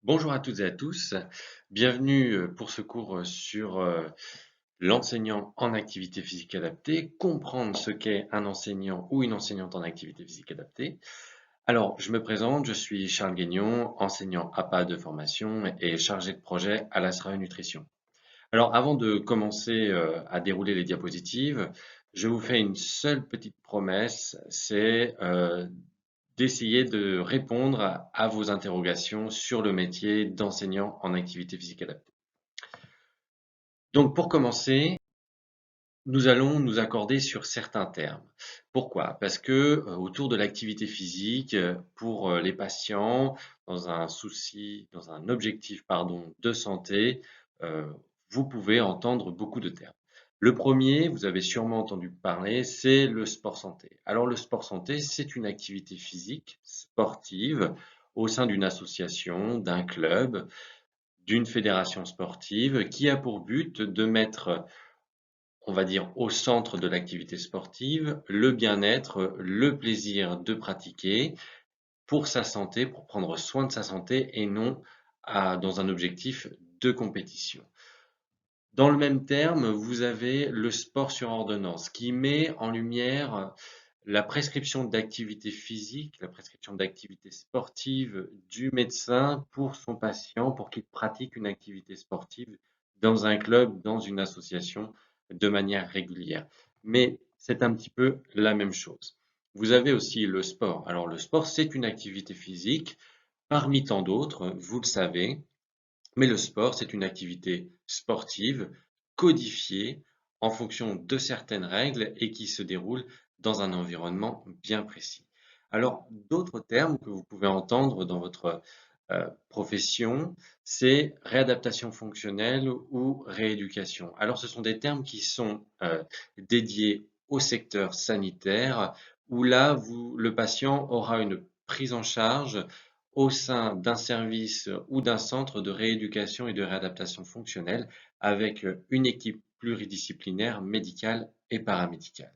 Bonjour à toutes et à tous, bienvenue pour ce cours sur l'enseignant en activité physique adaptée, comprendre ce qu'est un enseignant ou une enseignante en activité physique adaptée. Alors, je me présente, je suis Charles Guignon, enseignant APA de formation et chargé de projet à la SRAE Nutrition. Alors, avant de commencer à dérouler les diapositives, je vous fais une seule petite promesse, c'est d'essayer de répondre à vos interrogations sur le métier d'enseignant en activité physique adaptée. Donc, pour commencer, nous allons nous accorder sur certains termes. Pourquoi? Parce que autour de l'activité physique, pour les patients, dans un objectif, pardon, de santé, euh, vous pouvez entendre beaucoup de termes. Le premier, vous avez sûrement entendu parler, c'est le sport santé. Alors, le sport santé, c'est une activité physique sportive au sein d'une association, d'un club, d'une fédération sportive qui a pour but de mettre, on va dire, au centre de l'activité sportive, le bien-être, le plaisir de pratiquer pour sa santé, pour prendre soin de sa santé et non dans un objectif de compétition. Dans le même terme, vous avez le sport sur ordonnance qui met en lumière la prescription d'activité physique, la prescription d'activité sportive du médecin pour son patient, pour qu'il pratique une activité sportive dans un club, dans une association, de manière régulière. Mais c'est un petit peu la même chose. Vous avez aussi le sport. Alors le sport, c'est une activité physique parmi tant d'autres, vous le savez, mais le sport, c'est une activité sportive codifiée en fonction de certaines règles et qui se déroule dans un environnement bien précis. Alors, d'autres termes que vous pouvez entendre dans votre profession, c'est réadaptation fonctionnelle ou rééducation. Alors, ce sont des termes qui sont dédiés au secteur sanitaire où là, le patient aura une prise en charge au sein d'un service ou d'un centre de rééducation et de réadaptation fonctionnelle avec une équipe pluridisciplinaire médicale et paramédicale.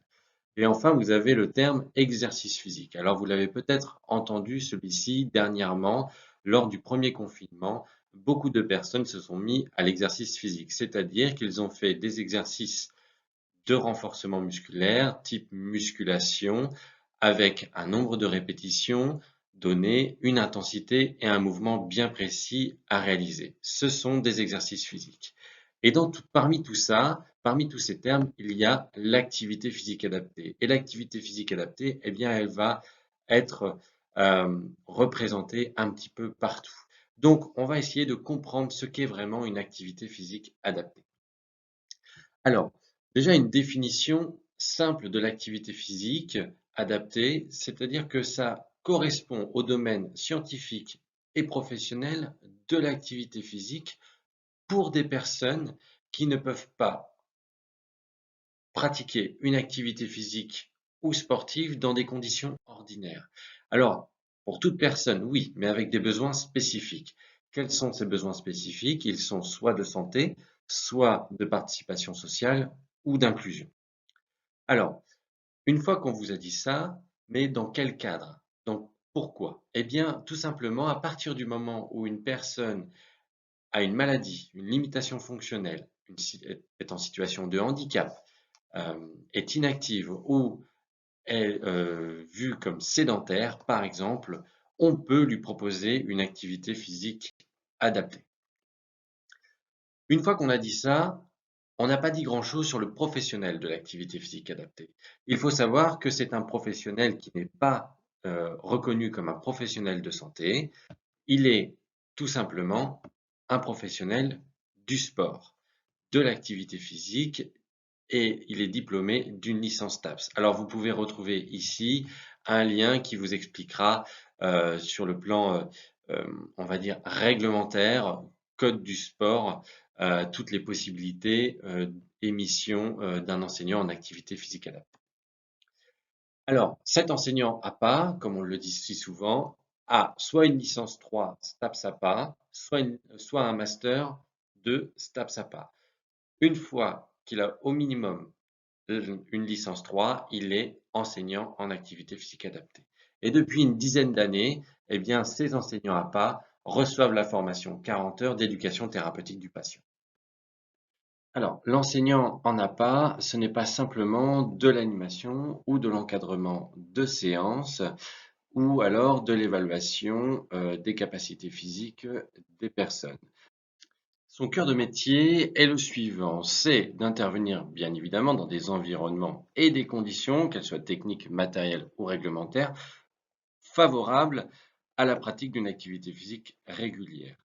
Et enfin, vous avez le terme exercice physique. Alors, vous l'avez peut-être entendu, celui-ci, dernièrement, lors du premier confinement, beaucoup de personnes se sont mis à l'exercice physique, c'est-à-dire qu'ils ont fait des exercices de renforcement musculaire, type musculation, avec un nombre de répétitions donné, une intensité et un mouvement bien précis à réaliser. Ce sont des exercices physiques. Et parmi tout ça, parmi tous ces termes, il y a l'activité physique adaptée. Et l'activité physique adaptée, eh bien, elle va être représentée un petit peu partout. Donc, on va essayer de comprendre ce qu'est vraiment une activité physique adaptée. Alors, déjà une définition simple de l'activité physique adaptée, c'est-à-dire que ça correspond au domaine scientifique et professionnel de l'activité physique pour des personnes qui ne peuvent pas pratiquer une activité physique ou sportive dans des conditions ordinaires. Alors, pour toute personne, oui, mais avec des besoins spécifiques. Quels sont ces besoins spécifiques? Ils sont soit de santé, soit de participation sociale ou d'inclusion. Alors, une fois qu'on vous a dit ça, mais dans quel cadre? Donc, pourquoi? Eh bien, tout simplement, à partir du moment où une personne a une maladie, une limitation fonctionnelle, est en situation de handicap, est inactive ou est vue comme sédentaire, par exemple, on peut lui proposer une activité physique adaptée. Une fois qu'on a dit ça, on n'a pas dit grand-chose sur le professionnel de l'activité physique adaptée. Il faut savoir que c'est un professionnel qui n'est pas reconnu comme un professionnel de santé. Il est tout simplement un professionnel du sport, de l'activité physique et il est diplômé d'une licence TAPS. Alors vous pouvez retrouver ici un lien qui vous expliquera sur le plan, on va dire, réglementaire, code du sport, toutes les possibilités et missions d'un enseignant en activité physique adaptée. Alors, cet enseignant APA, comme on le dit si souvent, a soit une licence 3 STAPS APA, soit un master de STAPS APA. Une fois qu'il a au minimum une licence 3, il est enseignant en activité physique adaptée. Et depuis une dizaine d'années, eh bien, ces enseignants APA reçoivent la formation 40 heures d'éducation thérapeutique du patient. Alors, l'enseignant en APA, ce n'est pas simplement de l'animation ou de l'encadrement de séances ou alors de l'évaluation des capacités physiques des personnes. Son cœur de métier est le suivant, c'est d'intervenir bien évidemment dans des environnements et des conditions, qu'elles soient techniques, matérielles ou réglementaires, favorables à la pratique d'une activité physique régulière.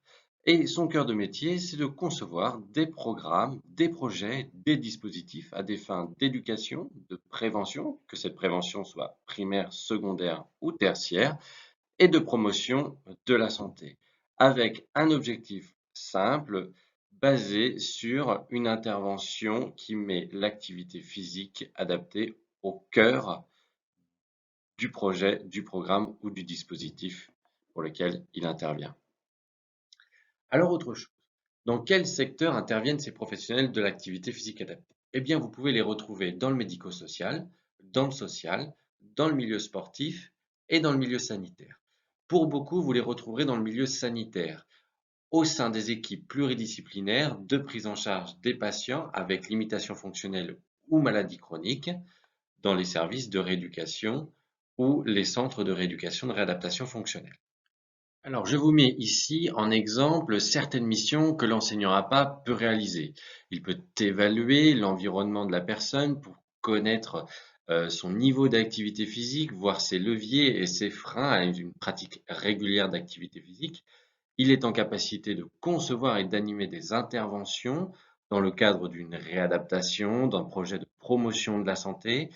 Et son cœur de métier, c'est de concevoir des programmes, des projets, des dispositifs à des fins d'éducation, de prévention, que cette prévention soit primaire, secondaire ou tertiaire, et de promotion de la santé, avec un objectif simple basé sur une intervention qui met l'activité physique adaptée au cœur du projet, du programme ou du dispositif pour lequel il intervient. Alors autre chose, dans quel secteur interviennent ces professionnels de l'activité physique adaptée? Eh bien, vous pouvez les retrouver dans le médico-social, dans le social, dans le milieu sportif et dans le milieu sanitaire. Pour beaucoup, vous les retrouverez dans le milieu sanitaire, au sein des équipes pluridisciplinaires de prise en charge des patients avec limitations fonctionnelles ou maladies chroniques, dans les services de rééducation ou les centres de rééducation de réadaptation fonctionnelle. Alors, je vous mets ici en exemple certaines missions que l'enseignant APA peut réaliser. Il peut évaluer l'environnement de la personne pour connaître son niveau d'activité physique, voir ses leviers et ses freins à une pratique régulière d'activité physique. Il est en capacité de concevoir et d'animer des interventions dans le cadre d'une réadaptation, d'un projet de promotion de la santé,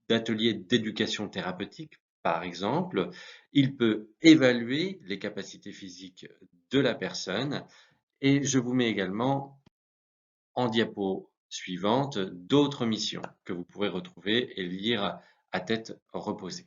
d'ateliers d'éducation thérapeutique, par exemple. Il peut évaluer les capacités physiques de la personne et je vous mets également en diapo suivante d'autres missions que vous pourrez retrouver et lire à tête reposée.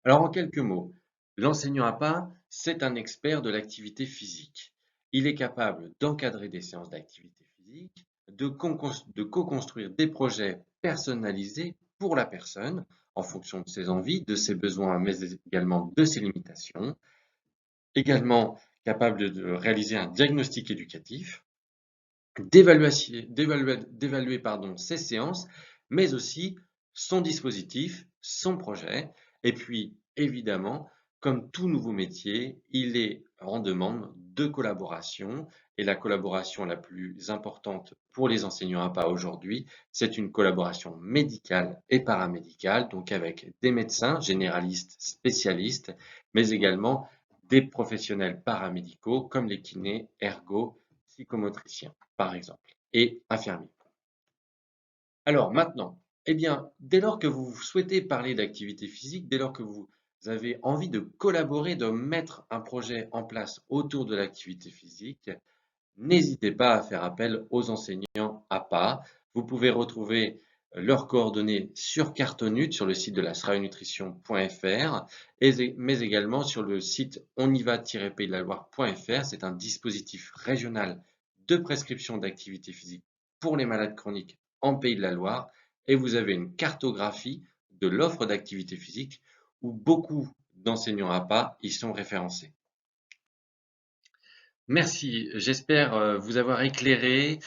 Alors en quelques mots, l'enseignant APA, c'est un expert de l'activité physique. Il est capable d'encadrer des séances d'activité physique, de co-construire des projets personnalisés pour la personne en fonction de ses envies, de ses besoins, mais également de ses limitations. Également capable de réaliser un diagnostic éducatif, d'évaluer ses séances, mais aussi son dispositif, son projet. Et puis, évidemment, comme tout nouveau métier, il est en demande de collaboration. Et la collaboration la plus importante pour les enseignants APA aujourd'hui, c'est une collaboration médicale et paramédicale, donc avec des médecins généralistes, spécialistes, mais également des professionnels paramédicaux comme les kinés, ergo, psychomotriciens, par exemple, et infirmiers. Alors maintenant, eh bien, dès lors que vous souhaitez parler d'activité physique, dès lors que vous avez envie de collaborer, de mettre un projet en place autour de l'activité physique, n'hésitez pas à faire appel aux enseignants APA. Vous pouvez retrouver leurs coordonnées sur Cartonut, sur le site de la sraenutrition.fr, mais également sur le site onyva-pays-de-la-Loire.fr. C'est un dispositif régional de prescription d'activité physique pour les malades chroniques en Pays de la Loire et vous avez une cartographie de l'offre d'activité physique où beaucoup d'enseignants APA y sont référencés. Merci, j'espère vous avoir éclairé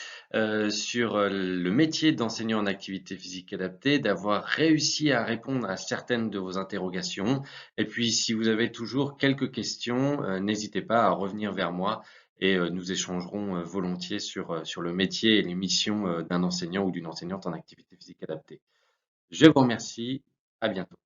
sur le métier d'enseignant en activité physique adaptée, d'avoir réussi à répondre à certaines de vos interrogations. Et puis, si vous avez toujours quelques questions, n'hésitez pas à revenir vers moi et nous échangerons volontiers sur le métier et les missions d'un enseignant ou d'une enseignante en activité physique adaptée. Je vous remercie, à bientôt.